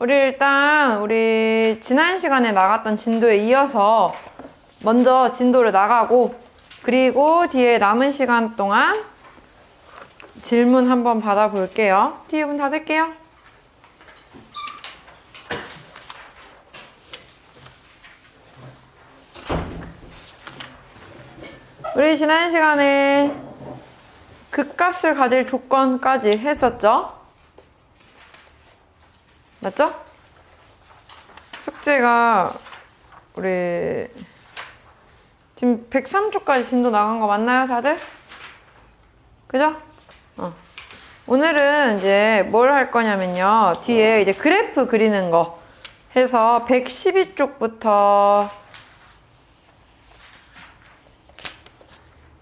우리 지난 시간에 나갔던 진도에 이어서 먼저 진도를 나가고, 그리고 뒤에 남은 시간 동안 질문 한번 받아볼게요. 뒤에 문 닫을게요. 우리 지난 시간에 극값을 가질 조건까지 했었죠? 맞죠? 숙제가 우리 지금 103초까지 진도 나간 거 맞나요, 다들? 그죠? 오늘은 이제 뭘 할 거냐면요. 뒤에 이제 그래프 그리는 거 해서 112쪽부터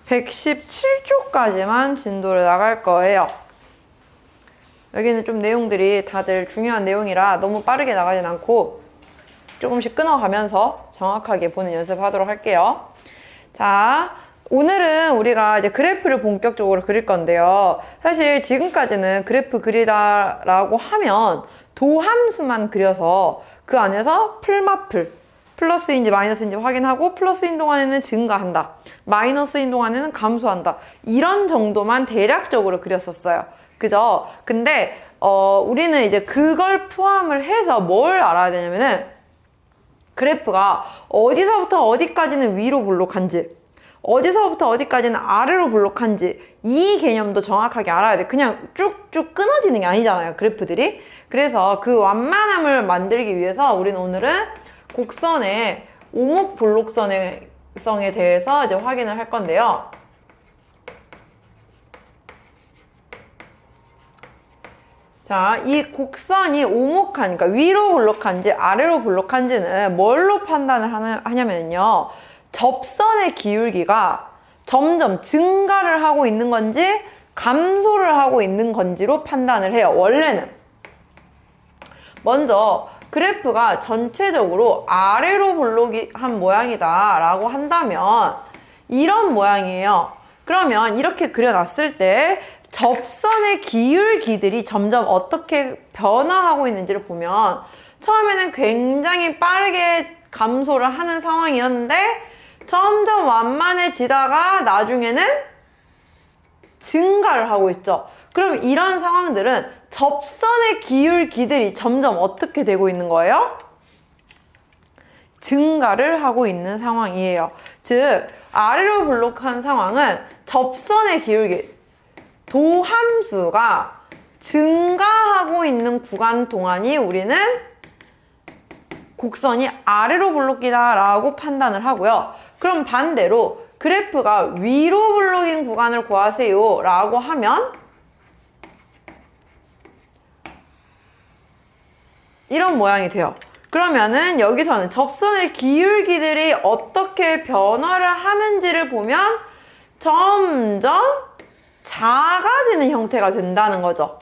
117쪽까지만 진도를 나갈 거예요. 여기는 좀 내용들이 다들 중요한 내용이라 너무 빠르게 나가진 않고 조금씩 끊어가면서 정확하게 보는 연습하도록 할게요. 자, 오늘은 우리가 이제 그래프를 본격적으로 그릴 건데요. 사실 지금까지는 그래프 그리다라고 하면 도함수만 그려서 그 안에서 풀마풀, 플러스인지 마이너스인지 확인하고 플러스인 동안에는 증가한다, 마이너스인 동안에는 감소한다, 이런 정도만 대략적으로 그렸었어요. 그죠? 근데 우리는 이제 그걸 포함을 해서 뭘 알아야 되냐면은 그래프가 어디서부터 어디까지는 위로 볼록한지, 어디서부터 어디까지는 아래로 볼록한지, 이 개념도 정확하게 알아야 돼. 그냥 쭉쭉 끊어지는 게 아니잖아요, 그래프들이. 그래서 그 완만함을 만들기 위해서 우리는 오늘은 곡선의 오목 볼록성에 대해서 이제 확인을 할 건데요. 자, 이 곡선이 오목한, 그러니까 위로 볼록한지 아래로 볼록한지는 뭘로 판단을 하냐면요. 접선의 기울기가 점점 증가를 하고 있는 건지 감소를 하고 있는 건지로 판단을 해요, 원래는. 먼저 그래프가 전체적으로 아래로 볼록한 모양이다 라고 한다면 이런 모양이에요. 그러면 이렇게 그려놨을 때 접선의 기울기들이 점점 어떻게 변화하고 있는지를 보면 처음에는 굉장히 빠르게 감소를 하는 상황이었는데 점점 완만해지다가 나중에는 증가를 하고 있죠. 그럼 이런 상황들은 접선의 기울기들이 점점 어떻게 되고 있는 거예요? 증가를 하고 있는 상황이에요. 즉, 아래로 볼록한 상황은 접선의 기울기, 도함수가 증가하고 있는 구간 동안이 우리는 곡선이 아래로 볼록이다 라고 판단을 하고요. 그럼 반대로 그래프가 위로 볼록인 구간을 구하세요 라고 하면 이런 모양이 돼요. 그러면은 여기서는 접선의 기울기들이 어떻게 변화를 하는지를 보면 점점 작아지는 형태가 된다는 거죠.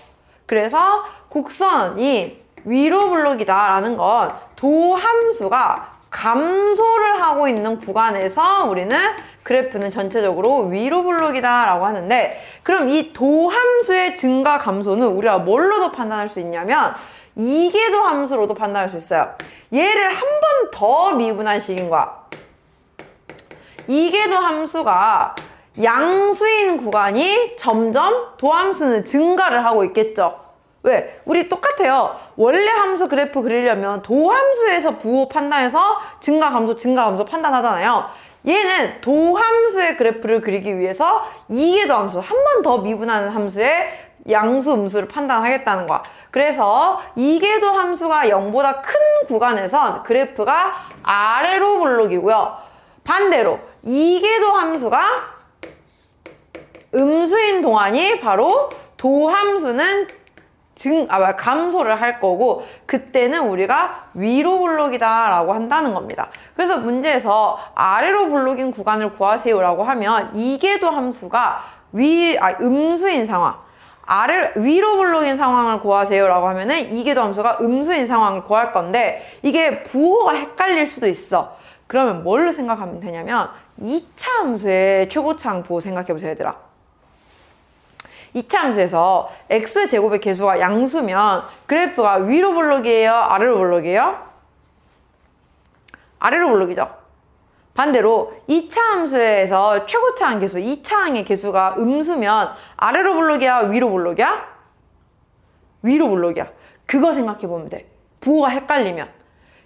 그래서 곡선이 위로 볼록이다 라는 건 도함수가 감소를 하고 있는 구간에서 우리는 그래프는 전체적으로 위로 볼록이다 라고 하는데, 그럼 이 도함수의 증가 감소는 우리가 뭘로도 판단할 수 있냐면 이계도 함수로도 판단할 수 있어요. 얘를 한 번 더 미분한 식인 거야. 이계도 함수가 양수인 구간이 점점 도함수는 증가를 하고 있겠죠. 왜? 우리 똑같아요. 원래 함수 그래프 그리려면 도함수에서 부호 판단해서 증가 감소 판단하잖아요. 얘는 도함수의 그래프를 그리기 위해서 이계도 함수, 한 번 더 미분하는 함수의 양수, 음수를 판단하겠다는 거야. 그래서 이계도 함수가 0보다 큰 구간에선 그래프가 아래로 볼록이고요. 반대로 이계도 함수가 음수인 동안이 바로 도함수는 감소를 할 거고, 그때는 우리가 위로 볼록이다 라고 한다는 겁니다. 그래서 문제에서 아래로 볼록인 구간을 구하세요 라고 하면 이계도 함수가 음수인 상황, 위로 볼록인 상황을 구하세요 라고 하면은 이계도 함수가 음수인 상황을 구할 건데, 이게 부호가 헷갈릴 수도 있어. 그러면 뭘로 생각하면 되냐면 2차 함수의 최고차항 부호 생각해 보세요, 얘들아. 2차 함수에서 x제곱의 개수가 양수면 그래프가 위로 볼록이에요? 아래로 볼록이에요? 아래로 볼록이죠. 반대로 2차 함수에서 최고차항 개수, 2차항의 개수가 음수면 아래로 볼록이야? 위로 볼록이야? 위로 볼록이야. 그거 생각해보면 돼. 부호가 헷갈리면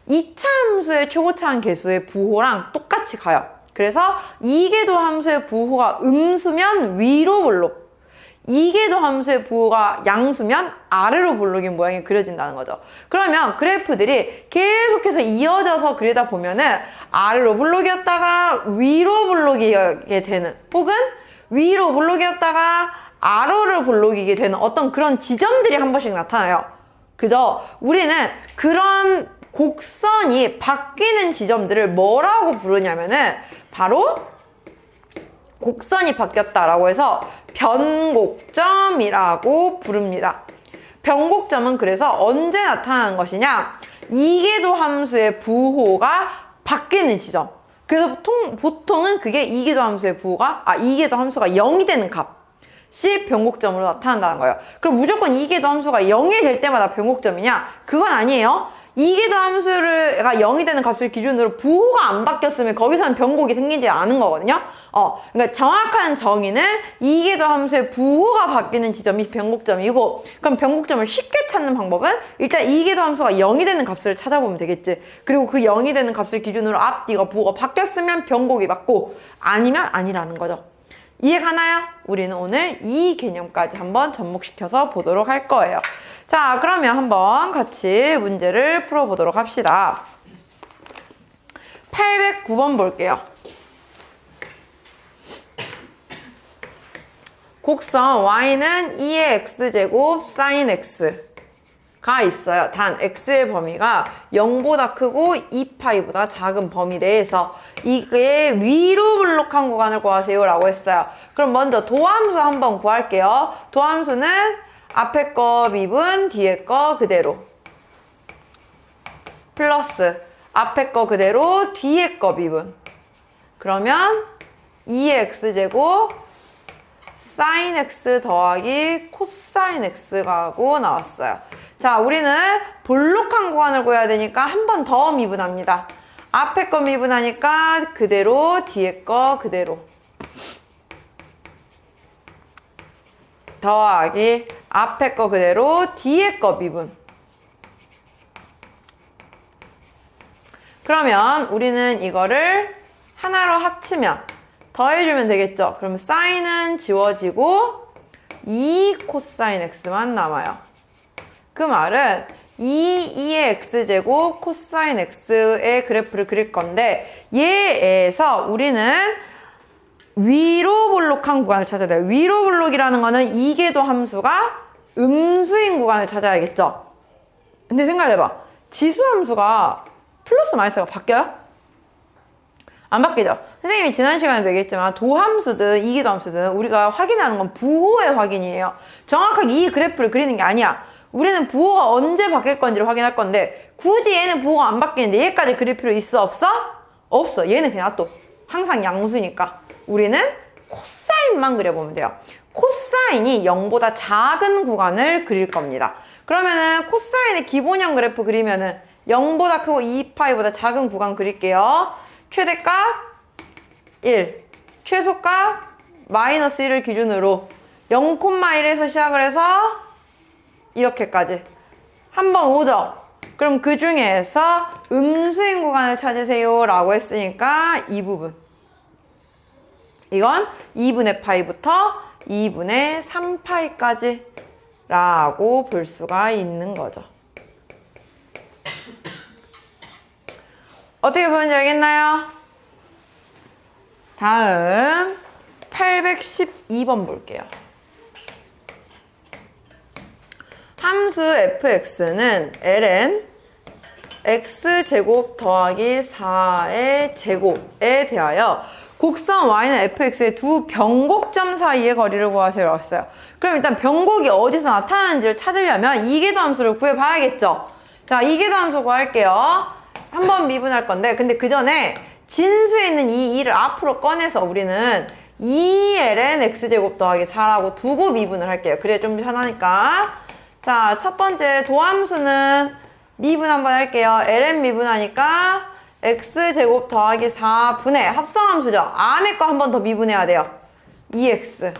2차 함수의 최고차항 개수의 부호랑 똑같이 가요. 그래서 이계도 함수의 부호가 음수면 위로 볼록, 이계도 함수의 부호가 양수면 아래로 볼록인 모양이 그려진다는 거죠. 그러면 그래프들이 계속해서 이어져서 그리다 보면은 아래로 볼록이었다가 위로 볼록이게 되는, 혹은 위로 볼록이었다가 아래로 볼록이게 되는 어떤 그런 지점들이 한 번씩 나타나요. 그죠? 우리는 그런 곡선이 바뀌는 지점들을 뭐라고 부르냐면은 바로 곡선이 바뀌었다라고 해서 변곡점이라고 부릅니다. 변곡점은 그래서 언제 나타나는 것이냐? 이계도 함수의 부호가 바뀌는 지점. 그래서 보통은 그게 이계도 함수의 부호가, 이계도 함수가 0이 되는 값이 변곡점으로 나타난다는 거예요. 그럼 무조건 이계도 함수가 0이 될 때마다 변곡점이냐? 그건 아니에요. 이계도 함수가 0이 되는 값을 기준으로 부호가 안 바뀌었으면 거기서는 변곡이 생기지 않은 거거든요. 그러니까 정확한 정의는 이계도 함수의 부호가 바뀌는 지점이 변곡점이고, 그럼 변곡점을 쉽게 찾는 방법은 일단 이계도 함수가 0이 되는 값을 찾아보면 되겠지. 그리고 그 0이 되는 값을 기준으로 앞뒤가 부호가 바뀌었으면 변곡이 맞고, 아니면 아니라는 거죠. 이해가나요? 우리는 오늘 이 개념까지 한번 접목시켜서 보도록 할 거예요. 자, 그러면 한번 같이 문제를 풀어보도록 합시다. 809번 볼게요. 곡선 y는 2의 x제곱 sin x가 있어요. 단 x의 범위가 0보다 크고 2파이보다 작은 범위 내에서 이게 위로 볼록한 구간을 구하세요 라고 했어요. 그럼 먼저 도함수 한번 구할게요. 도함수는 앞에 거 미분, 뒤에 거 그대로, 플러스 앞에 거 그대로, 뒤에 거 미분. 그러면 2의 x제곱 sin x 더하기 코사인 x가 하고 나왔어요. 자, 우리는 볼록한 구간을 구해야 되니까 한 번 더 미분합니다. 앞에 거 미분하니까 그대로, 뒤에 거 그대로, 더하기 앞에 거 그대로, 뒤에 거 미분. 그러면 우리는 이거를 하나로 합치면 더해주면 되겠죠. 그럼 사인은 지워지고 2 코사인 x만 남아요. 그 말은 2의 x제곱 코사인 x의 그래프를 그릴 건데, 얘에서 우리는 위로 볼록한 구간을 찾아야 돼요. 위로 볼록이라는 거는 이계도 함수가 음수인 구간을 찾아야겠죠. 근데 생각해봐. 지수 함수가 플러스 마이너스가 바뀌어요? 안 바뀌죠? 선생님이 지난 시간에도 얘기했지만 도함수든 이계도 함수든 우리가 확인하는 건 부호의 확인이에요. 정확하게 이 그래프를 그리는 게 아니야. 우리는 부호가 언제 바뀔 건지를 확인할 건데, 굳이 얘는 부호가 안 바뀌는데 얘까지 그릴 필요 있어? 없어? 없어. 얘는 그냥 또 항상 양수니까 우리는 코사인만 그려보면 돼요. 코사인이 0보다 작은 구간을 그릴 겁니다. 그러면은 코사인의 기본형 그래프 그리면은 0보다 크고 2파이보다 작은 구간 그릴게요. 최대값 1, 최소값 마이너스 1을 기준으로 0,1에서 시작을 해서 이렇게까지 한번 오죠. 그럼 그 중에서 음수인 구간을 찾으세요 라고 했으니까 이 부분, 이건 2분의 파이부터 2분의 3파이까지 라고 볼 수가 있는 거죠. 어떻게 보는지 알겠나요? 다음 812번 볼게요. 함수 fx는 ln x제곱 더하기 4의 제곱에 대하여 곡선 y는 fx의 두 변곡점 사이의 거리를 구하세요 했어요. 그럼 일단 변곡이 어디서 나타나는지를 찾으려면 이계도 함수를 구해봐야겠죠. 자, 이계도 함수 구할게요. 한번 미분할 건데, 근데 그 전에 진수에 있는 이 2를 앞으로 꺼내서 우리는 2ln x제곱 더하기 4라고 두고 미분을 할게요. 그래 좀 편하니까. 자, 첫 번째 도함수는 미분 한번 할게요. ln 미분하니까 x제곱 더하기 4분의 합성함수죠. 안에 거 한 번 더 미분해야 돼요. 2x.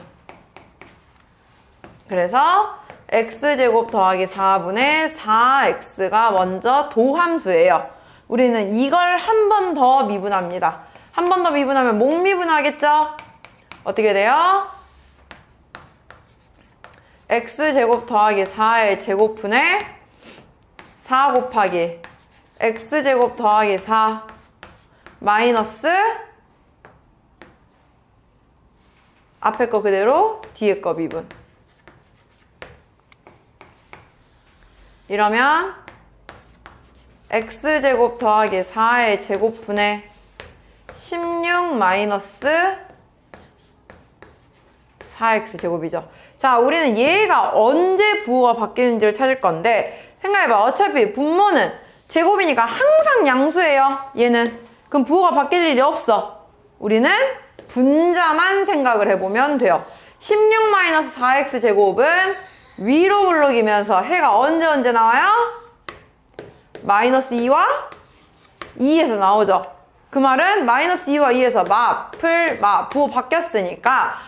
그래서 x제곱 더하기 4분의 4x가 먼저 도함수예요. 우리는 이걸 한 번 더 미분합니다. 한 번 더 미분하면 목미분하겠죠? 어떻게 돼요? x제곱 더하기 4의 제곱분의 4 곱하기 x제곱 더하기 4 마이너스 앞에 거 그대로 뒤에 거 미분. 이러면 x제곱 더하기 4의 제곱분의 16 마이너스 4x제곱이죠. 자, 우리는 얘가 언제 부호가 바뀌는지를 찾을 건데 생각해봐. 어차피 분모는 제곱이니까 항상 양수예요. 얘는. 그럼 부호가 바뀔 일이 없어. 우리는 분자만 생각을 해보면 돼요. 16 마이너스 4x제곱은 위로 블록이면서 해가 언제 나와요? 마이너스 2와 2에서 나오죠. 그 말은 마이너스 2와 2에서 부호 바뀌었으니까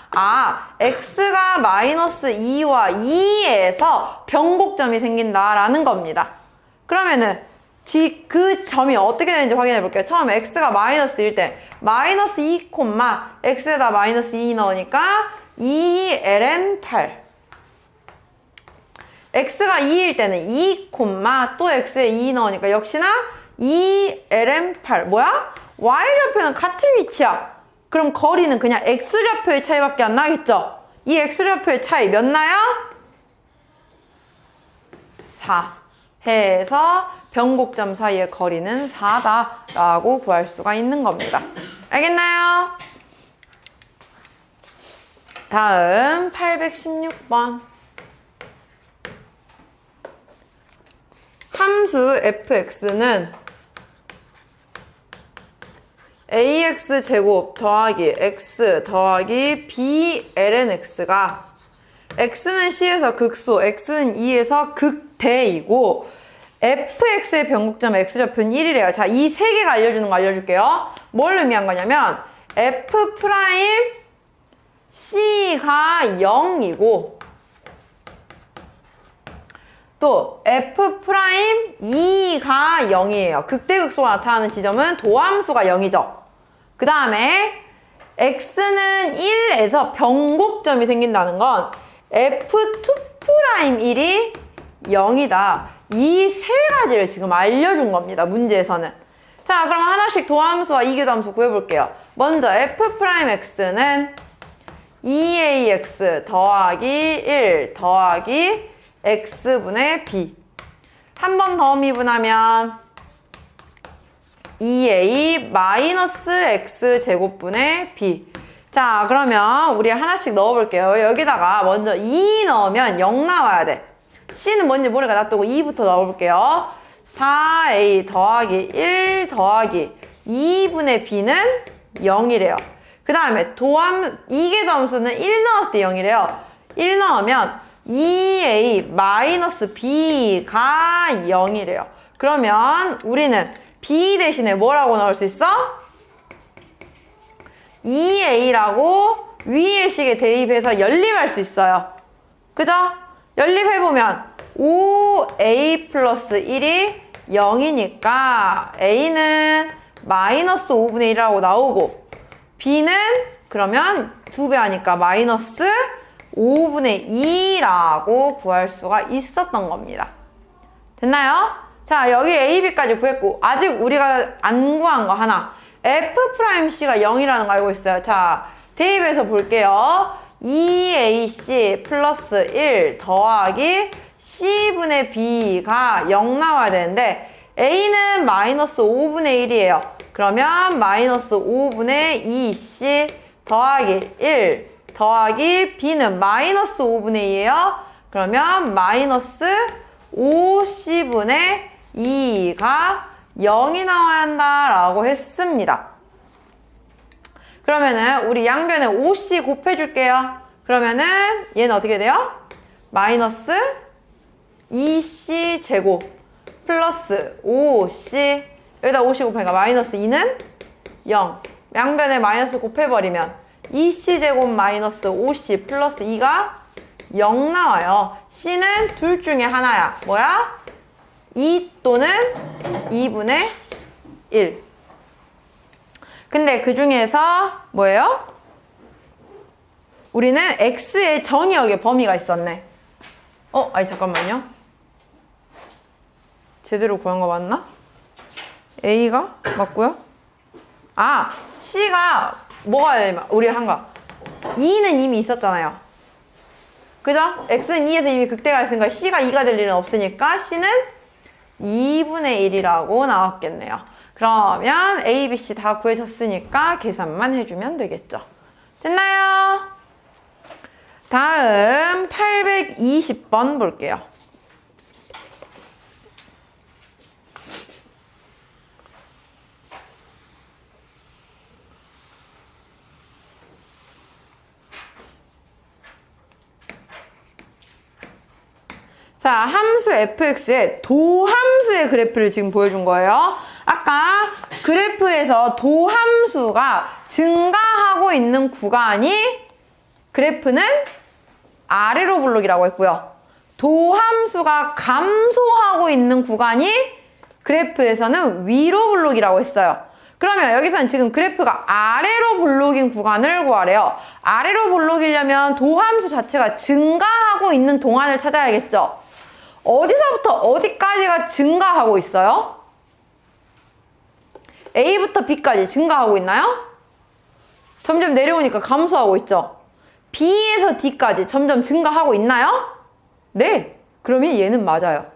x가 마이너스 2와 2에서 변곡점이 생긴다라는 겁니다. 그러면은 그 점이 어떻게 되는지 확인해 볼게요. 처음에 x가 마이너스 1 때 마이너스 2, x에다 마이너스 2 넣으니까 2ln 8. x가 2일 때는 2, 또 x에 2 넣으니까 역시나 2ln 8. 뭐야? y좌표는 같은 위치야. 그럼 거리는 그냥 x좌표의 차이밖에 안 나겠죠? 이 x좌표의 차이 몇 나요? 4 해서 변곡점 사이의 거리는 4다 라고 구할 수가 있는 겁니다. 알겠나요? 다음 816번. 함수 fx는 ax제곱 더하기 x 더하기 bln x가 x는 c에서 극소, x는 2에서 극대이고 fx의 변곡점 x좌표는 1이래요. 자, 이 세 개가 알려주는 거 알려줄게요. 뭘 의미한 거냐면 f 프라임 c가 0이고 또 f 프라임 2가 0이에요. 극대극소가 나타나는 지점은 도함수가 0이죠. 그 다음에 x는 1에서 변곡점이 생긴다는 건 f2 프라임 1이 0이다. 이 세 가지를 지금 알려준 겁니다. 문제에서는. 자, 그럼 하나씩 도함수와 이교도함수 구해볼게요. 먼저 f 프라임 x는 2ax 더하기 1 더하기 x분의 b. 한 번 더 미분하면 2a 마이너스 x제곱분의 b. 자, 그러면 우리 하나씩 넣어볼게요. 여기다가 먼저 2 넣으면 0 나와야 돼. c는 뭔지 모르니까 놔두고 2부터 넣어볼게요. 4a 더하기 1 더하기 2분의 b는 0이래요. 그 다음에 이계도함수는 1 넣었을 때 0이래요. 1 넣으면 2a 마이너스 b가 0이래요. 그러면 우리는 b 대신에 뭐라고 넣을 수 있어? 2a라고 위의 식에 대입해서 연립할 수 있어요. 그죠? 연립해보면 5a 플러스 1이 0이니까 a는 마이너스 5분의 1이라고 나오고 b는 그러면 2배 하니까 마이너스 5분의 2라고 구할 수가 있었던 겁니다. 됐나요? 자, 여기 a, b까지 구했고 아직 우리가 안 구한 거 하나. f'c가 0이라는 거 알고 있어요. 자, 대입해서 볼게요. 2ac 플러스 1 더하기 c분의 b가 0 나와야 되는데 a는 마이너스 5분의 1이에요. 그러면 마이너스 5분의 2c 더하기 1 더하기 b는 마이너스 5분의 2예요. 그러면 마이너스 5c분의 2가 0이 나와야 한다라고 했습니다. 그러면은 우리 양변에 5c 곱해줄게요. 그러면은 얘는 어떻게 돼요? 마이너스 2c 제곱 플러스 5c, 여기다 5c 곱하니까 마이너스 2는 0. 양변에 마이너스 곱해버리면 2c 제곱 마이너스 5c 플러스 2가 0 나와요. c는 둘 중에 하나야. 뭐야? 2 또는 2분의 1. 근데 그 중에서 뭐예요? 우리는 x의 정의역의 범위가 있었네. 아니 잠깐만요. 제대로 구한 거 맞나? a가 맞고요. 아, c가 뭐가 우리 한 거? 2는 이미 있었잖아요. 그죠? x는 2에서 이미 극대가 있으니까 c가 2가 될 일은 없으니까 c는 2분의 1이라고 나왔겠네요. 그러면 A, B, C 다 구해졌으니까 계산만 해주면 되겠죠. 됐나요? 다음 820번 볼게요. 자, 함수 fx의 도함수의 그래프를 지금 보여준 거예요. 아까 그래프에서 도함수가 증가하고 있는 구간이 그래프는 아래로 블록이라고 했고요. 도함수가 감소하고 있는 구간이 그래프에서는 위로 블록이라고 했어요. 그러면 여기서는 지금 그래프가 아래로 블록인 구간을 구하래요. 아래로 블록이려면 도함수 자체가 증가하고 있는 동안을 찾아야겠죠. 어디서부터 어디까지가 증가하고 있어요? A부터 B까지 증가하고 있나요? 점점 내려오니까 감소하고 있죠. B에서 D까지 점점 증가하고 있나요? 네, 그러면 얘는 맞아요.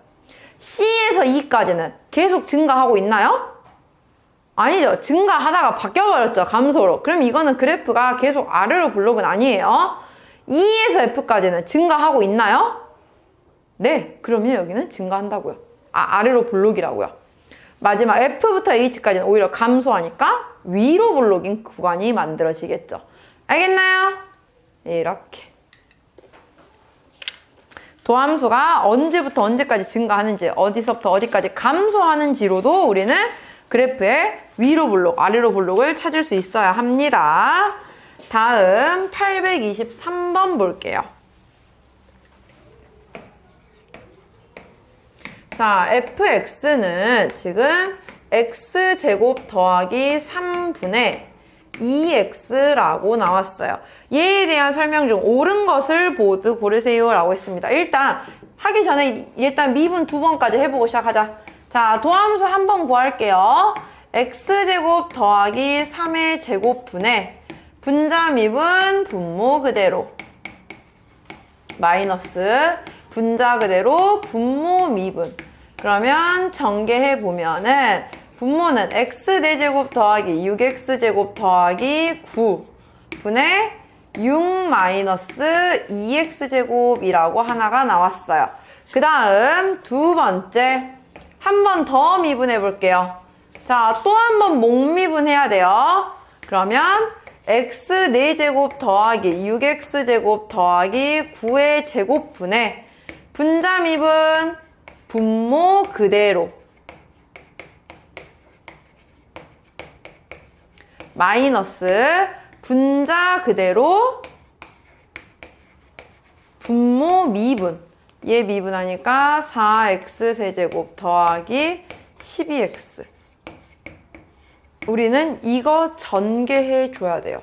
C에서 E까지는 계속 증가하고 있나요? 아니죠. 증가하다가 바뀌어버렸죠. 감소로. 그럼 이거는 그래프가 계속 아래로 블록은 아니에요. E에서 F까지는 증가하고 있나요? 네, 그러면 여기는 증가한다고요. 아래로 블록이라고요. 마지막 F부터 H까지는 오히려 감소하니까 위로 블록인 구간이 만들어지겠죠. 알겠나요? 이렇게. 도함수가 언제부터 언제까지 증가하는지, 어디서부터 어디까지 감소하는지로도 우리는 그래프의 위로 블록, 아래로 블록을 찾을 수 있어야 합니다. 다음 823번 볼게요. 자, fx는 지금 x제곱 더하기 3분의 2x라고 나왔어요. 얘에 대한 설명 중 옳은 것을 모두 고르세요 라고 했습니다. 일단 하기 전에 일단 미분 2번까지 해보고 시작하자. 자, 도함수 한 번 구할게요. x제곱 더하기 3의 제곱분의 분자 미분 분모 그대로 마이너스 분자 그대로 분모 미분. 그러면 전개해 보면은 분모는 x4제곱 더하기 6x제곱 더하기 9 분의 6 마이너스 2x제곱이라고 하나가 나왔어요. 그 다음 두 번째 한 번 더 미분해 볼게요. 자, 또 한 번 몽미분 해야 돼요. 그러면 x4제곱 더하기 6x제곱 더하기 9의 제곱분의 분자 미분 분모 그대로 마이너스 분자 그대로 분모 미분. 얘 미분하니까 4x 세제곱 더하기 12x. 우리는 이거 전개해 줘야 돼요.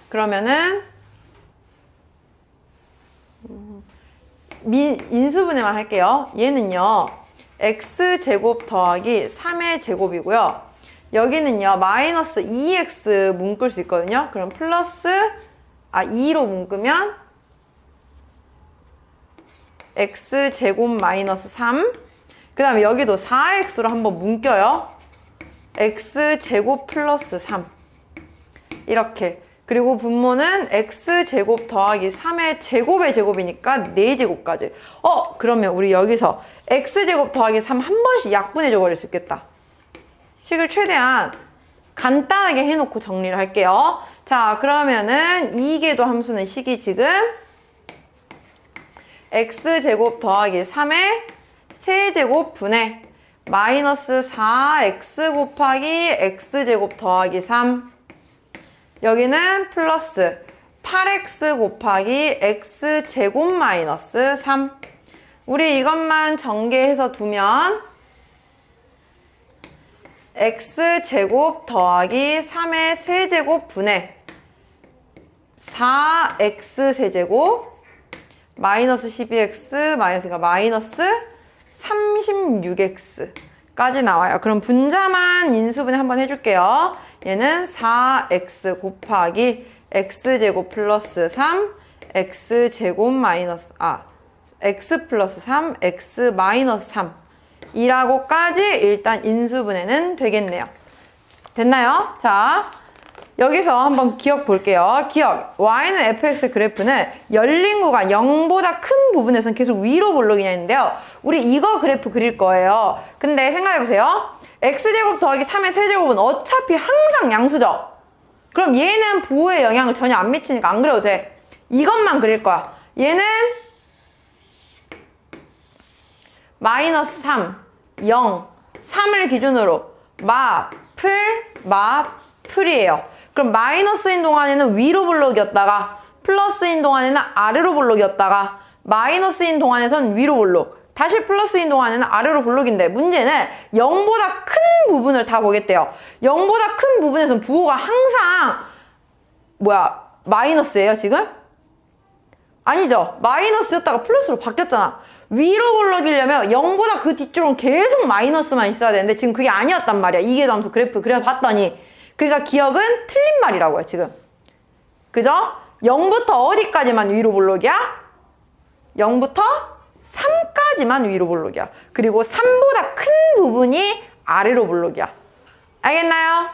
그러면은 인수분해만 할게요. 얘는요 x제곱 더하기 3의 제곱이고요. 여기는요 마이너스 2x 묶을 수 있거든요. 그럼 플러스 2로 묶으면 x제곱 마이너스 3. 그 다음에 여기도 4x로 한번 묶여요. x제곱 플러스 3 이렇게. 그리고 분모는 x제곱 더하기 3의 제곱의 제곱이니까 4제곱까지. 그러면 우리 여기서 x제곱 더하기 3 한 번씩 약분해줘 버릴 수 있겠다. 식을 최대한 간단하게 해놓고 정리를 할게요. 자, 그러면은 이계도 함수는 식이 지금 x제곱 더하기 3의 세제곱분의 마이너스 4x 곱하기 x제곱 더하기 3. 여기는 플러스 8x 곱하기 x제곱 마이너스 3. 우리 이것만 전개해서 두면 x제곱 더하기 3의 세제곱분의 4x 세제곱 마이너스 12x 마이너스 36x까지 나와요. 그럼 분자만 인수분해 한번 해줄게요. 얘는 4x 곱하기 x제곱 플러스 3 x제곱 마이너스 x 플러스 3 x 마이너스 3 이라고까지 일단 인수분해는 되겠네요. 됐나요? 자, 여기서 한번 기억 볼게요. 기억. y는 fx 그래프는 열린 구간 0보다 큰 부분에서는 계속 위로 볼록이냐 했는데요. 우리 이거 그래프 그릴 거예요. 근데 생각해보세요. x제곱 더하기 3의 세제곱은 어차피 항상 양수죠. 그럼 얘는 부호에 영향을 전혀 안 미치니까 안 그려도 돼. 이것만 그릴 거야. 얘는 마이너스 3, 0, 3을 기준으로 마플이에요. 그럼 마이너스인 동안에는 위로 볼록이었다가 플러스인 동안에는 아래로 볼록이었다가 마이너스인 동안에선 위로 볼록 다시 플러스인 동안에는 아래로 볼록인데 문제는 0보다 큰 부분을 다 보겠대요. 0보다 큰 부분에서는 부호가 항상 마이너스예요 지금? 아니죠. 마이너스였다가 플러스로 바뀌었잖아. 위로 볼록이려면 0보다 그 뒤쪽은 계속 마이너스만 있어야 되는데 지금 그게 아니었단 말이야. 이계도 함수 그래프 그려봤더니. 그러니까 기억은 틀린 말이라고요 지금. 그죠? 0부터 어디까지만 위로 볼록이야? 0부터 3까지만 위로 볼록이야. 그리고 3보다 큰 부분이 아래로 볼록이야. 알겠나요?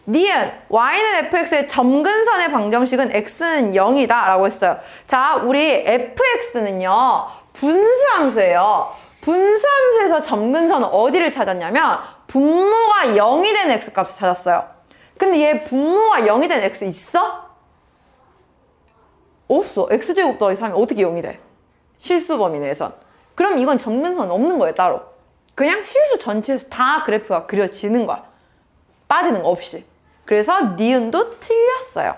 니은 y는 fx의 점근선의 방정식은 x는 0이다 라고 했어요. 자, 우리 fx는요 분수함수예요. 분수함수에서 점근선은 어디를 찾았냐면 분모가 0이 된 x값을 찾았어요. 근데 얘 분모가 0이 된 x 있어? 없어. x제곱 더하기 3이 어떻게 0이 돼? 실수 범위 내에선. 그럼 이건 점근선 없는 거예요 따로. 그냥 실수 전체에서 다 그래프가 그려지는 거야. 빠지는 거 없이. 그래서 니은도 틀렸어요.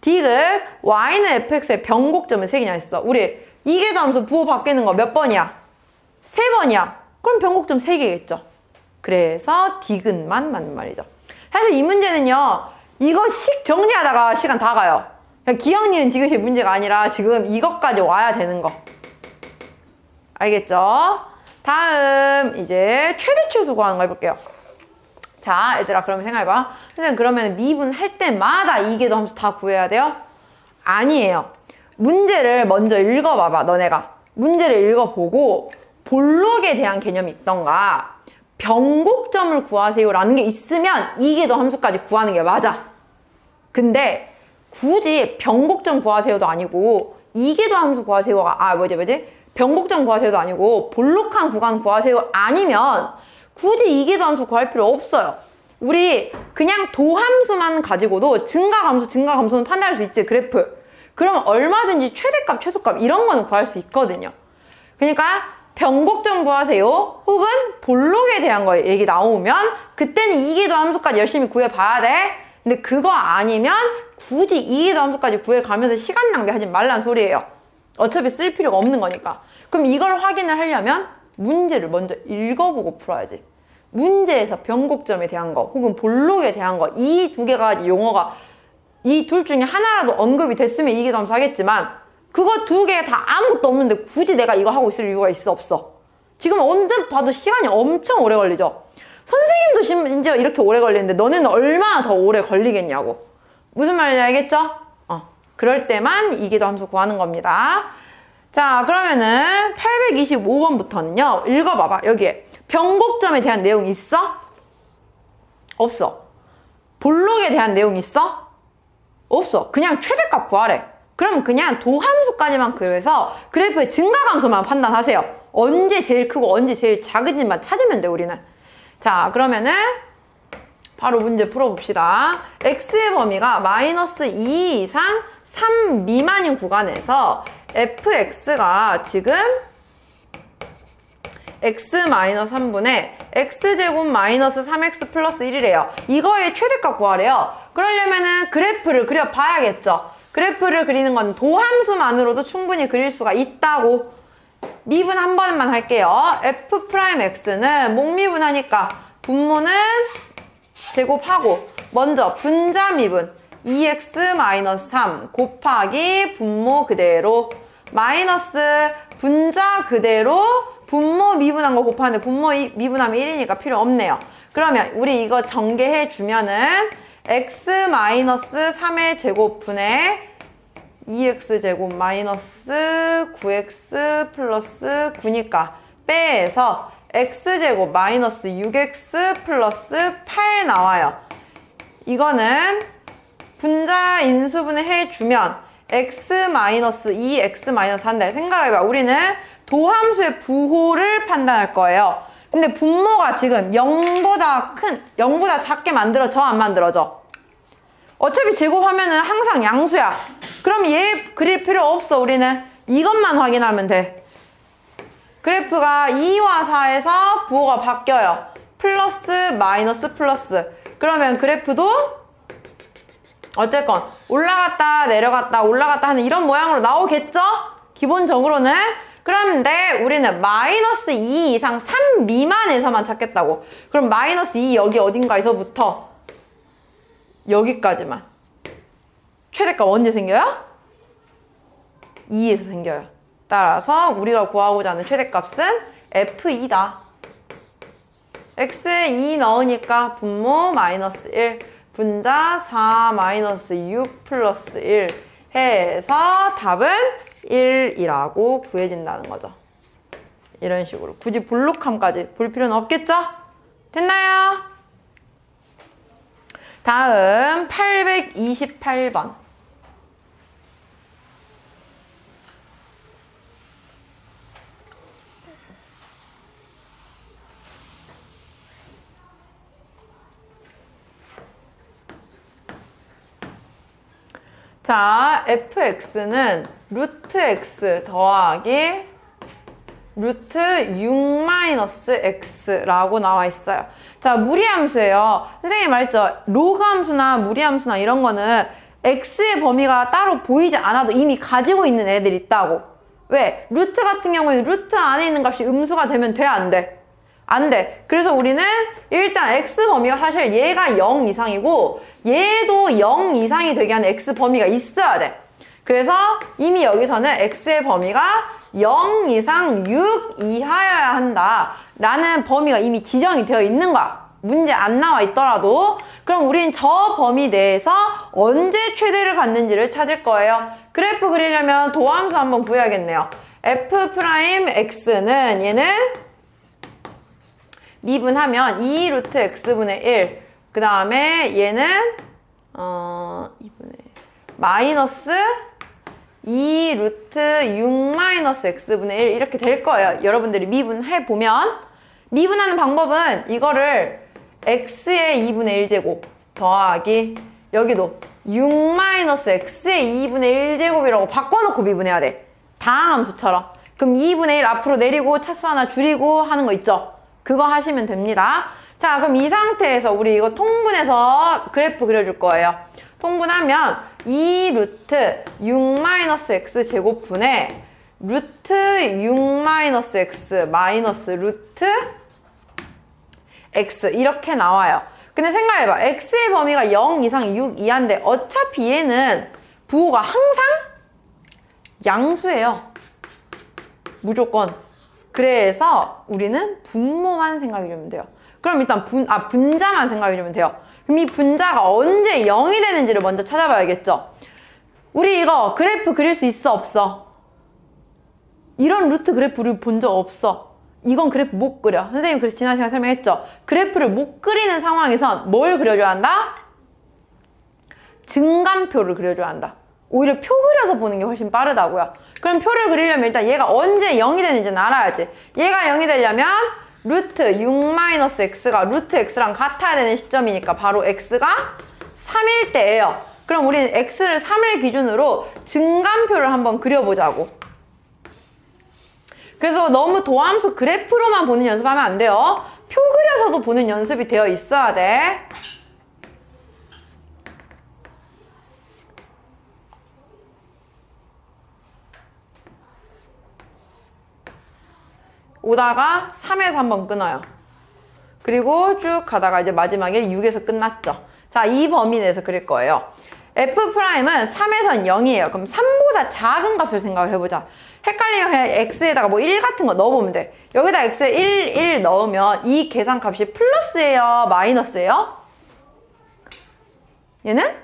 디귿 y는 fx의 변곡점은 3개냐 했어. 우리 이계도 함수 부호 바뀌는 거 몇 번이야? 3번이야. 그럼 변곡점 3개겠죠. 그래서 디귿만 맞는 말이죠. 사실 이 문제는요. 이거 식 정리하다가 시간 다 가요. 그러니까 기억니은 디귿이 문제가 아니라 지금 이것까지 와야 되는 거. 알겠죠? 다음 이제 최대치수 구하는 거 해볼게요. 자, 얘들아 그러면 생각해봐. 선생님 그러면 미분 할 때마다 이계도 함수 다 구해야 돼요? 아니에요. 문제를 먼저 읽어봐봐. 너네가 문제를 읽어보고 볼록에 대한 개념이 있던가 변곡점을 구하세요 라는 게 있으면 이계도 함수까지 구하는 게 맞아. 근데 굳이 변곡점 구하세요도 아니고 이계도 함수 구하세요가 변곡점 구하세요도 아니고 볼록한 구간 구하세요 아니면 굳이 이계도 함수 구할 필요 없어요. 우리 그냥 도함수만 가지고도 증가감수는 판단할 수 있지. 그래프. 그럼 얼마든지 최대값, 최소값 이런 거는 구할 수 있거든요. 그러니까 변곡점 구하세요 혹은 볼록에 대한 거 얘기 나오면 그때는 이계도 함수까지 열심히 구해봐야 돼. 근데 그거 아니면 굳이 이계도 함수까지 구해가면서 시간 낭비하지 말란 소리예요. 어차피 쓸 필요가 없는 거니까. 그럼 이걸 확인을 하려면 문제를 먼저 읽어보고 풀어야지. 문제에서 변곡점에 대한 거 혹은 볼록에 대한 거 이 두 가지 용어가 이 둘 중에 하나라도 언급이 됐으면 이계도 함수 하겠지만 그거 두 개 다 아무것도 없는데 굳이 내가 이거 하고 있을 이유가 있어 없어? 지금 언제 봐도 시간이 엄청 오래 걸리죠? 선생님도 심지어 이렇게 오래 걸리는데 너네는 얼마나 더 오래 걸리겠냐고. 무슨 말인지 알겠죠? 그럴 때만 이계도 함수 구하는 겁니다. 자, 그러면은 825번부터는요 읽어봐봐. 여기에 변곡점에 대한 내용 있어? 없어. 볼록에 대한 내용 있어? 없어. 그냥 최대값 구하래. 그럼 그냥 도함수까지만 그려서 그래프의 증가감소만 판단하세요. 언제 제일 크고 언제 제일 작은지만 찾으면 돼 우리는. 자, 그러면은 바로 문제 풀어봅시다. x의 범위가 마이너스 2 이상 3 미만인 구간에서 fx가 지금 x-3분의 x제곱 마이너스 3x 플러스 1이래요. 이거의 최대값 구하래요. 그러려면은 그래프를 그려봐야겠죠. 그래프를 그리는 건 도함수만으로도 충분히 그릴 수가 있다고. 미분 한 번만 할게요. f'x는 목미분하니까 분모는 제곱하고 먼저 분자 미분 2x-3 곱하기 분모 그대로 마이너스 분자 그대로 분모 미분한 거 곱하는데 분모 미분하면 1이니까 필요 없네요. 그러면 우리 이거 전개해 주면은 x-3의 제곱분의 2x제곱 마이너스 9x 플러스 9니까 빼서 x제곱 마이너스 6x 플러스 8 나와요. 이거는 분자 인수분해 해주면 x 마이너스 2x 마이너스 한다. 생각해봐. 우리는 도함수의 부호를 판단할 거예요. 근데 분모가 지금 0보다 작게 만들어져, 안 만들어져? 어차피 제곱하면은 항상 양수야. 그럼 얘 그릴 필요 없어. 우리는 이것만 확인하면 돼. 그래프가 2와 4에서 부호가 바뀌어요. 플러스, 마이너스, 플러스. 그러면 그래프도 어쨌건 올라갔다 내려갔다 올라갔다 하는 이런 모양으로 나오겠죠? 기본적으로는. 그런데 우리는 마이너스 2 이상 3 미만에서만 찾겠다고. 그럼 마이너스 2 여기 어딘가에서부터 여기까지만. 최대값 언제 생겨요? 2에서 생겨요. 따라서 우리가 구하고자 하는 최대값은 F2다. x에 2 넣으니까 분모 마이너스 1, 분자 4 마이너스 6 플러스 1 해서 답은 1이라고 구해진다는 거죠. 이런 식으로. 굳이 볼록함까지 볼 필요는 없겠죠? 됐나요? 다음 828번. 자, fx는 루트 x 더하기 루트 6-x라고 나와 있어요. 자, 무리함수예요. 선생님이 말했죠. 로그 함수나 무리함수나 이런 거는 x의 범위가 따로 보이지 않아도 이미 가지고 있는 애들이 있다고. 왜? 루트 같은 경우에는 루트 안에 있는 값이 음수가 되면 돼, 안 돼? 안 돼. 그래서 우리는 일단 x 범위가 사실 얘가 0 이상이고 얘도 0 이상이 되게 하는 x 범위가 있어야 돼. 그래서 이미 여기서는 x의 범위가 0 이상 6 이하여야 한다 라는 범위가 이미 지정이 되어 있는 거야. 문제 안 나와 있더라도. 그럼 우린 저 범위 내에서 언제 최대를 갖는지를 찾을 거예요. 그래프 그리려면 도함수 한번 구해야겠네요. f'x는 얘는 미분하면 2 루트 x분의 1, 그 다음에 얘는 2분의 마이너스 2 루트 6 마이너스 x분의 1 이렇게 될 거예요. 여러분들이 미분해보면 미분하는 방법은 이거를 x의 2분의 1제곱 더하기 여기도 6 마이너스 x의 2분의 1제곱이라고 바꿔놓고 미분해야 돼. 다항함수처럼. 그럼 2분의 1 앞으로 내리고 차수 하나 줄이고 하는 거 있죠? 그거 하시면 됩니다. 자, 그럼 이 상태에서 우리 이거 통분해서 그래프 그려줄 거예요. 통분하면 2 루트 6 마이너스 x 제곱분의 루트 6 마이너스 x 마이너스 루트 x 이렇게 나와요. 근데 생각해봐. x의 범위가 0 이상 6 이하인데 어차피 얘는 부호가 항상 양수예요. 무조건. 그래서 우리는 분모만 생각해주면 돼요. 그럼 일단 분자만 생각해주면 돼요. 그럼 이 분자가 언제 0이 되는지를 먼저 찾아봐야겠죠. 우리 이거 그래프 그릴 수 있어, 없어? 이런 루트 그래프를 본 적 없어. 이건 그래프 못 그려. 선생님 그래서 지난 시간에 설명했죠. 그래프를 못 그리는 상황에선 뭘 그려줘야 한다? 증감표를 그려줘야 한다. 오히려 표 그려서 보는 게 훨씬 빠르다고요. 그럼 표를 그리려면 일단 얘가 언제 0이 되는지는 알아야지. 얘가 0이 되려면 루트 6-x가 루트 x랑 같아야 되는 시점이니까 바로 x가 3일 때예요. 그럼 우리는 x를 3일 기준으로 증감표를 한번 그려보자고. 그래서 너무 도함수 그래프로만 보는 연습하면 안 돼요. 표 그려서도 보는 연습이 되어 있어야 돼. 오다가 3에서 한번 끊어요. 그리고 쭉 가다가 이제 마지막에 6에서 끝났죠. 자, 이 범위 내에서 그릴 거예요. F'은 3에선 0이에요. 그럼 3보다 작은 값을 생각을 해보자. 헷갈리면 그냥 x에다가 뭐 1 같은 거 넣어보면 돼. 여기다 x에 1 넣으면 이 계산값이 플러스예요? 마이너스예요? 얘는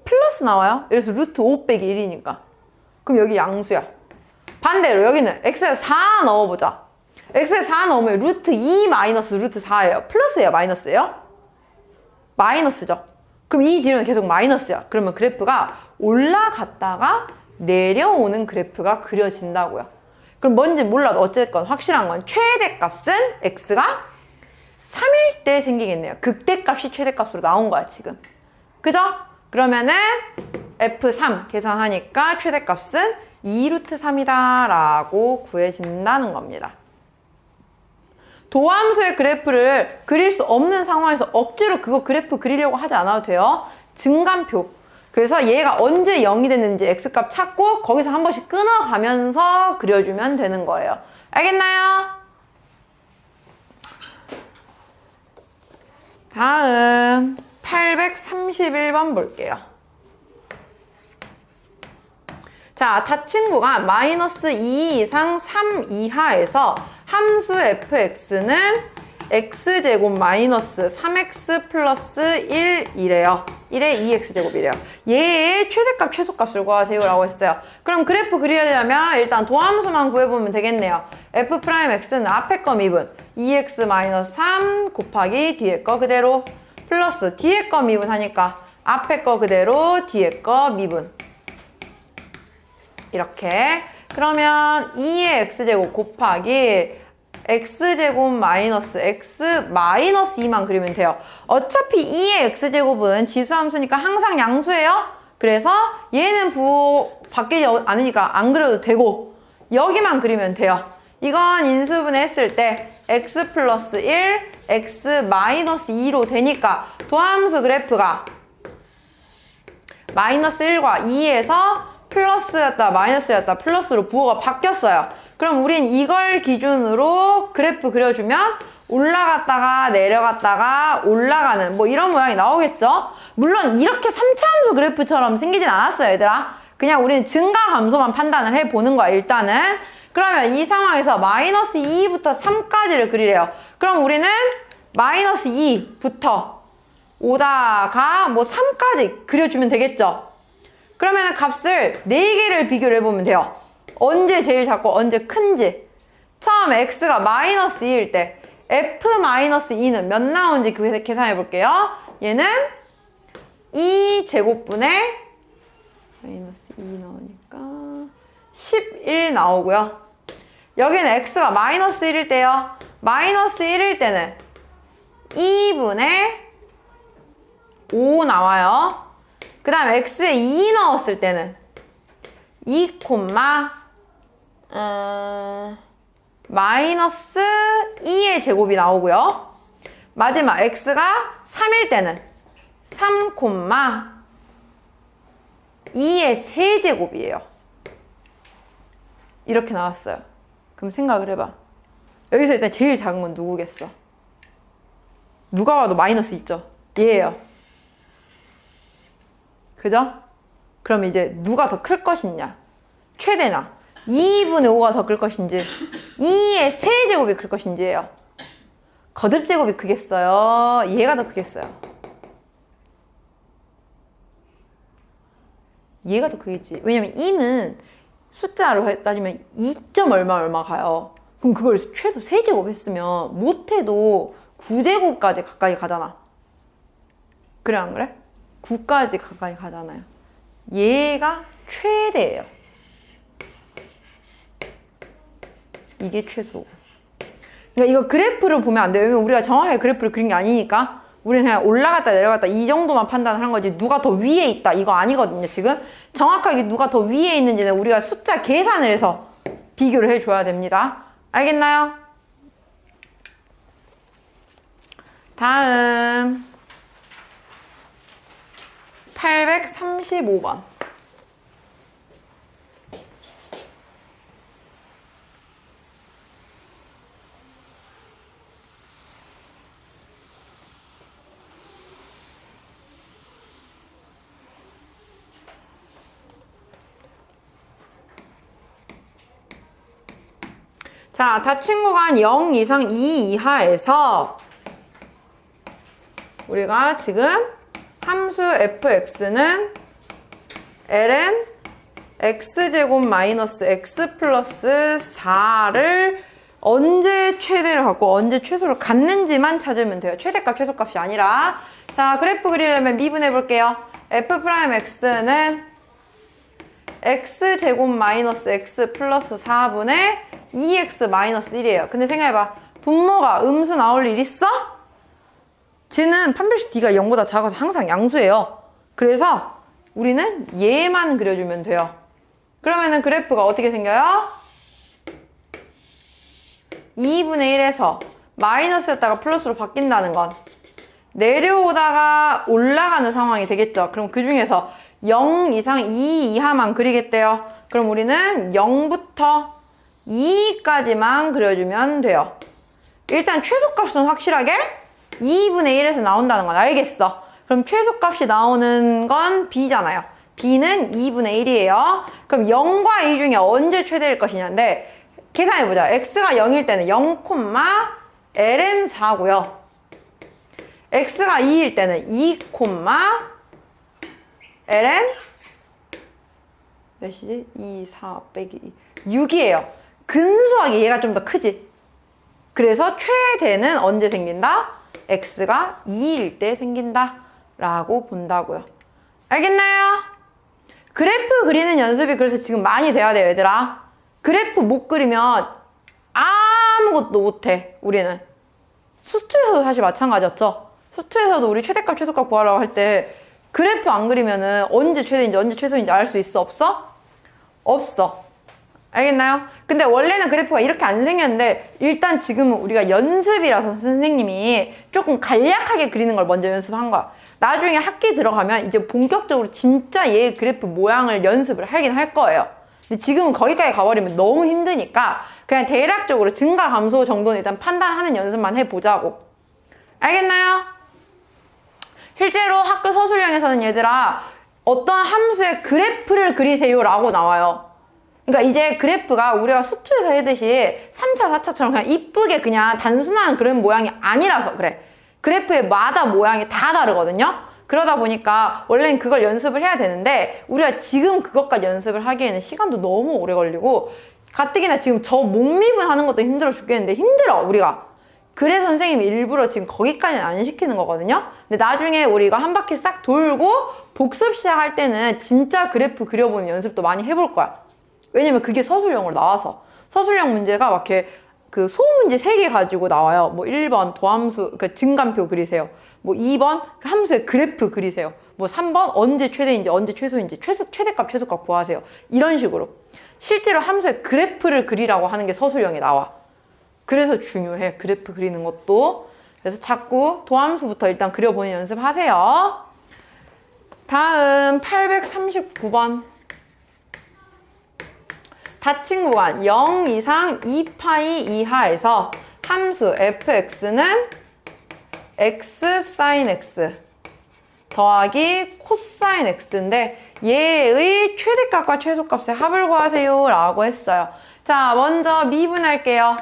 플러스 나와요. 그래서 루트 5 빼기 1이니까. 그럼 여기 양수야. 반대로 여기는 x에 4 넣어보자. x에 4 넣으면 루트 2 마이너스 루트 4예요. 플러스예요? 마이너스예요? 마이너스죠. 그럼 이 뒤로는 계속 마이너스야. 그러면 그래프가 올라갔다가 내려오는 그래프가 그려진다고요. 그럼 뭔지 몰라도 어쨌건 확실한 건 최대값은 x가 3일 때 생기겠네요. 극대값이 최대값으로 나온 거야 지금. 그죠? 그러면은 f3 계산하니까 최대값은 2루트 3이다 라고 구해진다는 겁니다. 도함수의 그래프를 그릴 수 없는 상황에서 억지로 그거 그래프 그리려고 하지 않아도 돼요. 증감표. 그래서 얘가 언제 0이 됐는지 x값 찾고 거기서 한 번씩 끊어가면서 그려주면 되는 거예요. 알겠나요? 다음 831번 볼게요. 자, 타 친구가 마이너스 2 이상 3 이하에서 함수 fx는 x제곱 마이너스 3x 플러스 1이래요. 1에 2x제곱이래요. 얘의 최대값, 최소값을 구하세요 라고 했어요. 그럼 그래프 그리려면 일단 도함수만 구해보면 되겠네요. f'x는 앞에 거 미분 2x 마이너스 3 곱하기 뒤에 거 그대로 플러스 뒤에 거 미분 하니까 앞에 거 그대로 뒤에 거 미분 이렇게. 그러면 2의 x제곱 곱하기 x제곱 마이너스 x 마이너스 2만 그리면 돼요. 어차피 2의 x제곱은 지수함수니까 항상 양수예요. 그래서 얘는 바뀌지 않으니까 안 그려도 되고 여기만 그리면 돼요. 이건 인수분해 했을 때 x 플러스 1, x 마이너스 2로 되니까 도함수 그래프가 마이너스 1과 2에서 플러스였다 마이너스였다 플러스로 부호가 바뀌었어요. 그럼 우린 이걸 기준으로 그래프 그려주면 올라갔다가 내려갔다가 올라가는 뭐 이런 모양이 나오겠죠. 물론 이렇게 3차 함수 그래프처럼 생기진 않았어요 얘들아. 그냥 우리는 증가 감소만 판단을 해보는 거야 일단은. 그러면 이 상황에서 마이너스 2부터 3까지를 그리래요. 그럼 우리는 마이너스 2부터 오다가 뭐 3까지 그려주면 되겠죠. 그러면 값을 4개를 비교를 해보면 돼요. 언제 제일 작고 언제 큰지. 처음 x가 마이너스 2일 때 f-2는 몇 나오는지 계산해 볼게요. 얘는 2제곱분의 마이너스 2 나오니까 11 나오고요. 여기는 x가 마이너스 1일 때요. 마이너스 1일 때는 2분의 5 나와요. 그 다음 x에 2 넣었을 때는 2, 마이너스 2의 제곱이 나오고요. 마지막 x가 3일 때는 3, 2의 세제곱이에요. 이렇게 나왔어요. 그럼 생각을 해봐. 여기서 일단 제일 작은 건 누구겠어? 누가 봐도 마이너스 있죠? 얘예요. 그죠? 그럼 이제 누가 더 클 것이냐? 최대나 2분의 5가 더 클 것인지 2의 세제곱이 클 것인지예요. 거듭제곱이 크겠어요? 얘가 더 크겠어요? 얘가 더 크겠지. 왜냐면 2는 숫자로 따지면 2점 얼마 가요. 그럼 그걸 최소 세제곱 했으면 못해도 9제곱까지 가까이 가잖아. 그래 안 그래? 9까지 가까이 가잖아요. 얘가 최대예요. 이게 최소고. 그러니까 이거 그래프를 보면 안 돼요. 왜냐면 우리가 정확하게 그래프를 그린 게 아니니까. 우리는 그냥 올라갔다 내려갔다 이 정도만 판단을 한 거지 누가 더 위에 있다 이거 아니거든요. 지금 정확하게 누가 더 위에 있는지는 우리가 숫자 계산을 해서 비교를 해줘야 됩니다. 알겠나요? 다음 835번. 자, 닫힌 구간 0 이상 2 이하에서 우리가 지금 함수 fx는 ln x제곱 마이너스 x 플러스 4를 언제 최대를 갖고 언제 최소를 갖는지만 찾으면 돼요. 최대값, 최소값이 아니라. 자, 그래프 그리려면 미분해 볼게요. f'x는 x제곱 마이너스 x 플러스 4분의 2x 마이너스 1이에요. 근데 생각해봐. 분모가 음수 나올 일 있어? 쟤는 판별식 d가 0보다 작아서 항상 양수예요. 그래서 우리는 얘만 그려주면 돼요. 그러면은 그래프가 어떻게 생겨요? 2분의 1에서 마이너스였다가 플러스로 바뀐다는 건 내려오다가 올라가는 상황이 되겠죠. 그럼 그 중에서 0 이상 2 이하만 그리겠대요. 그럼 우리는 0부터 2까지만 그려주면 돼요. 일단 최소값은 확실하게 2분의 1에서 나온다는 건 알겠어. 그럼 최소값이 나오는 건 b잖아요. b는 2분의 1이에요. 그럼 0과 2 중에 언제 최대일 것이냐인데 계산해보자. x가 0일 때는 0, ln 4고요. x가 2일 때는 2, ln 몇이지? 2, 4 빼기 6이에요. 근소하게 얘가 좀 더 크지? 그래서 최대는 언제 생긴다? x가 2일 때 생긴다 라고 본다고요. 알겠나요? 그래프 그리는 연습이 그래서 지금 많이 돼야 돼요, 얘들아. 그래프 못 그리면 아무것도 못해, 우리는. 수투에서도 사실 마찬가지였죠. 수투에서도 우리 최대값, 최소값 구하라고 할 때 그래프 안 그리면은 언제 최대인지 언제 최소인지 알 수 있어? 없어? 없어. 알겠나요? 근데 원래는 그래프가 이렇게 안 생겼는데 일단 지금은 우리가 연습이라서 선생님이 조금 간략하게 그리는 걸 먼저 연습한 거야. 나중에 학기 들어가면 이제 본격적으로 진짜 얘 그래프 모양을 연습을 하긴 할 거예요. 근데 지금은 거기까지 가버리면 너무 힘드니까 그냥 대략적으로 증가 감소 정도는 일단 판단하는 연습만 해보자고. 알겠나요? 실제로 학교 서술형에서는 얘들아 어떤 함수의 그래프를 그리세요 라고 나와요. 그러니까 이제 그래프가 우리가 수투에서 하듯이 3차, 4차처럼 그냥 이쁘게 그냥 단순한 그런 모양이 아니라서 그래. 그래프의 마다 모양이 다 다르거든요. 그러다 보니까 원래는 그걸 연습을 해야 되는데 우리가 지금 그것까지 연습을 하기에는 시간도 너무 오래 걸리고 가뜩이나 지금 저 목미분 하는 것도 힘들어 죽겠는데 힘들어 우리가. 그래서 선생님이 일부러 지금 거기까지는 안 시키는 거거든요. 근데 나중에 우리 이거 한 바퀴 싹 돌고 복습 시작할 때는 진짜 그래프 그려보는 연습도 많이 해볼 거야. 왜냐면 그게 서술형으로 나와서. 서술형 문제가 막 이렇게 그 소문제 3개 가지고 나와요. 뭐 1번 도함수, 그러니까 증감표 그리세요. 뭐 2번 함수의 그래프 그리세요. 뭐 3번 언제 최대인지 언제 최소인지 최대값 최소값 구하세요. 이런 식으로. 실제로 함수의 그래프를 그리라고 하는 게 서술형에 나와. 그래서 중요해. 그래프 그리는 것도. 그래서 자꾸 도함수부터 일단 그려보는 연습하세요. 다음 839번. 닫힌 구간 0 이상 2파이 이하에서 함수 fx는 x sin x 더하기 코사인 x인데 얘의 최대값과 최소값의 합을 구하세요 라고 했어요. 자, 먼저 미분할게요.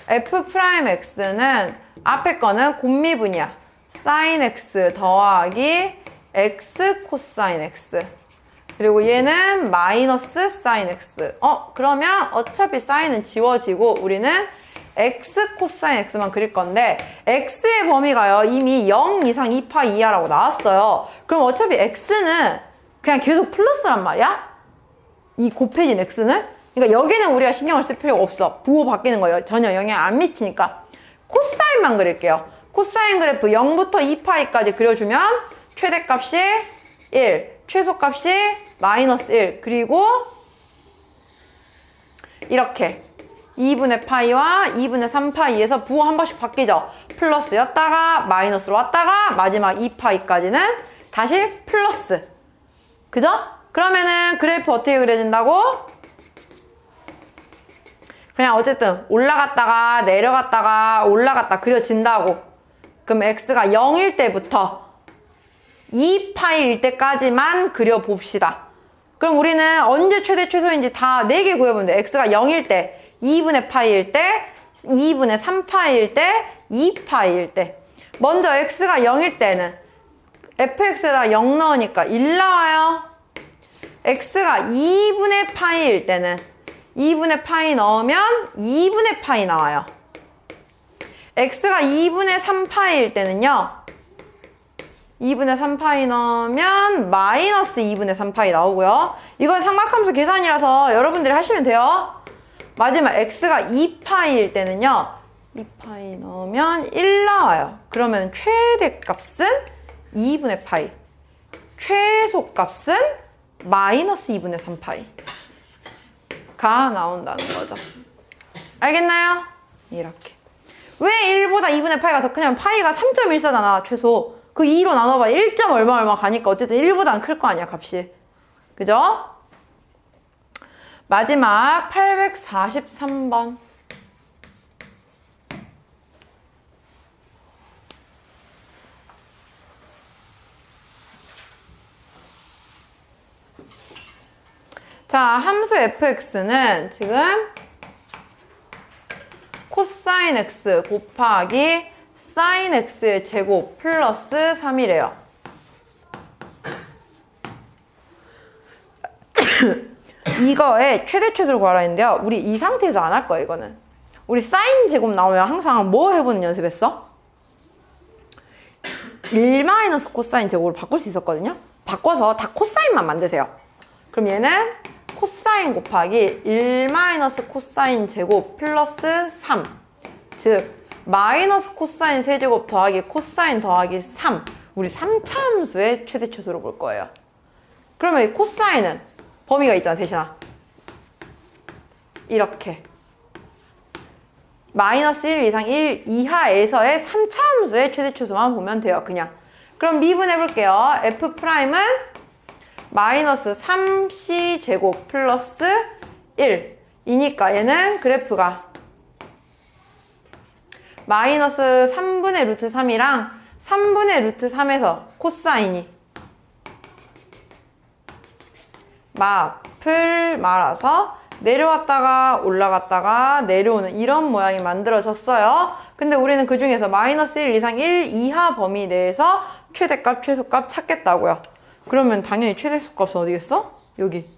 f'x는 앞에 거는 곱미분이야. sin x 더하기 x 코사인 x 그리고 얘는 마이너스 sin x. 그러면 어차피 sign은 지워지고 우리는 x 코사인 x만 그릴 건데 x의 범위가요 이미 0 이상 2파 이하라고 나왔어요. 그럼 어차피 x는 그냥 계속 플러스란 말이야? 이 곱해진 x는? 그러니까 여기는 우리가 신경을 쓸 필요가 없어. 부호 바뀌는 거예요. 전혀 영향 안 미치니까. 코사인만 그릴게요. 코사인 그래프 0부터 2파이까지 그려주면 최대값이 1, 최소값이 마이너스 1, 그리고 이렇게 2분의 파이와 2분의 3파이에서 부호 한 번씩 바뀌죠. 플러스였다가 마이너스로 왔다가 마지막 2파이까지는 다시 플러스. 그죠? 그러면은 그래프 어떻게 그려진다고? 그냥 어쨌든 올라갔다가 내려갔다가 올라갔다 그려진다고. 그럼 x가 0일 때부터 2파일 때까지만 그려봅시다. 그럼 우리는 언제 최대 최소인지 다 4개 구해보면 돼. x가 0일 때, 2분의 파일 때, 2분의 3파일 때, 2파일 때. 먼저 x가 0일 때는 fx에다 0 넣으니까 1 나와요. x가 2분의 파이일 때는 2분의 파이 넣으면 2분의 파이 나와요. x가 2분의 3파이일 때는요. 2분의 3파이 넣으면 마이너스 2분의 3파이 나오고요. 이건 삼각함수 계산이라서 여러분들이 하시면 돼요. 마지막 x가 2파이일 때는요. 2파이 넣으면 1 나와요. 그러면 최대값은 2분의 파이, 최소값은 마이너스 2분의 3파이가 나온다는 거죠. 알겠나요? 이렇게. 왜 1보다 2분의 파이가 더 크냐면 파이가 3.14잖아, 최소. 그 2로 나눠봐. 1. 얼마 가니까 어쨌든 1보다는 클 거 아니야, 값이. 그죠? 마지막 843번. 자, 함수 fx는 지금 코사인 x 곱하기 사인 x의 제곱 플러스 3이래요. 이거의 최대 최소를 구하라 했는데요. 우리 이 상태에서 안 할 거예요, 이거는. 우리 사인 제곱 나오면 항상 뭐 해보는 연습했어? 1 마이너스 코사인 제곱으로 바꿀 수 있었거든요. 바꿔서 다 코사인만 만드세요. 그럼 얘는 코사인 곱하기 1 마이너스 코사인 제곱 플러스 3. 즉 마이너스 코사인 세제곱 더하기 코사인 더하기 3. 우리 3차 함수의 최대 최소로 볼 거예요. 그러면 이 코사인은 범위가 있잖아, 대신아. 이렇게 마이너스 1 이상 1 이하에서의 3차 함수의 최대 최소만 보면 돼요, 그냥. 그럼 미분해 볼게요. f'은 마이너스 3c 제곱 플러스 1 이니까 얘는 그래프가 마이너스 3분의 루트 3이랑 3분의 루트 3에서 코사인이 앞을 말아서 내려왔다가 올라갔다가 내려오는 이런 모양이 만들어졌어요. 근데 우리는 그 중에서 마이너스 1 이상 1 이하 범위 내에서 최대값, 최소값 찾겠다고요. 그러면 당연히 최대값은 어디겠어? 여기.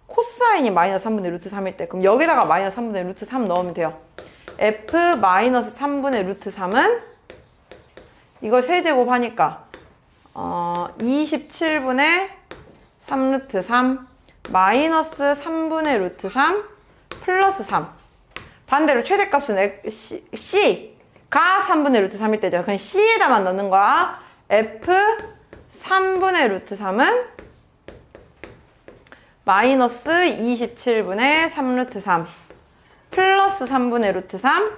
코사인이 마이너스 3분의 루트 3일 때. 그럼 여기다가 마이너스 3분의 루트 3 넣으면 돼요. f 마이너스 3분의 루트 3은 이거 세제곱 하니까 27분의 3 루트 3 마이너스 3분의 루트 3 플러스 3. 반대로 최대값은 C가 3분의 루트 3일 때죠. 그냥 C에다만 넣는 거야. F 3분의 루트 3은 마이너스 27분의 3 루트 3 플러스 3분의 루트 3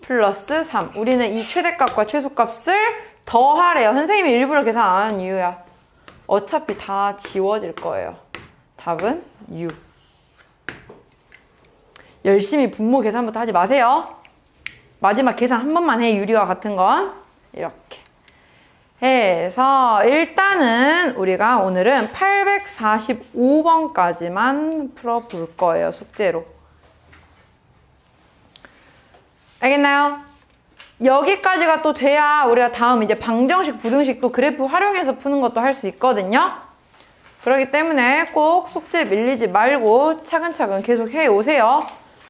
플러스 3. 우리는 이 최대값과 최소값을 더하래요. 선생님이 일부러 계산 안 하는 이유야. 어차피 다 지워질 거예요. 답은 6. 열심히 분모 계산부터 하지 마세요. 마지막 계산 한 번만 해, 유리와 같은 건. 이렇게 해서 일단은 우리가 오늘은 845번까지만 풀어볼 거예요, 숙제로. 알겠나요? 여기까지가 또 돼야 우리가 다음 이제 방정식, 부등식 또 그래프 활용해서 푸는 것도 할 수 있거든요. 그렇기 때문에 꼭 숙제 밀리지 말고 차근차근 계속 해 오세요.